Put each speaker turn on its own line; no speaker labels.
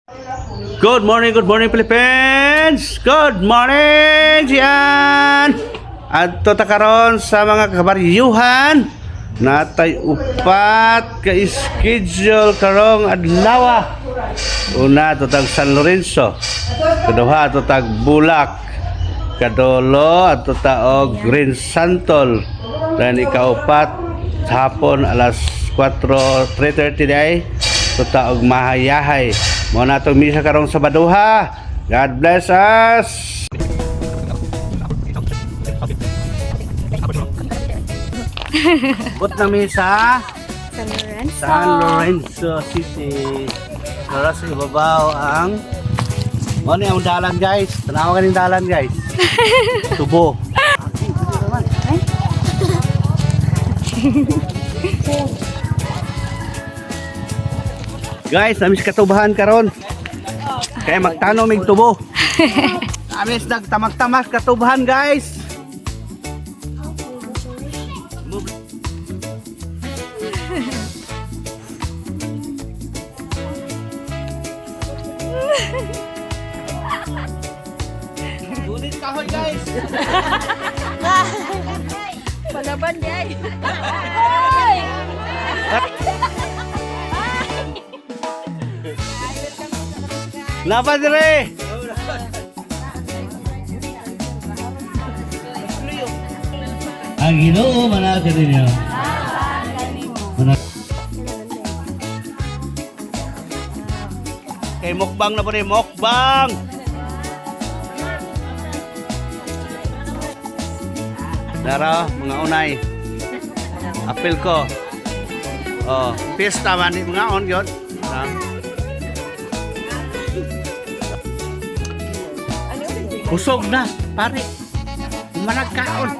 Good morning Philippines! Good morning diyan! Adto ta karon sa mga kabaryuhan natay upat ka schedule karong adlaw. Una to tag San Lorenzo, kaduha to tag Bulak, kadolo adto ta og Green Santol, dan ikaupat hapon alas 3:30 day to ta og Mahayahay. Mo na tong misa karong Sabaduha. God bless us. But na misa
San Lorenzo.
San Lorenzo City. Para sa ibabaw ang mo ni ang dalan guys. Tanaw kaning dalan guys. Tubo. Guys, amis katubahan karon. Kaya magtano mig tubo. Amis nagtamag-tamas katubahan guys. Ulit kahoy guys.
Palaban guys.
Napa dire? Ang Ginoo manaka ninyo. Kay mukbang na po rin, mukbang! Dara, mga unay. Apil ko. Oh, pista man ni mga on yun. Busog na, pare. Managkaon.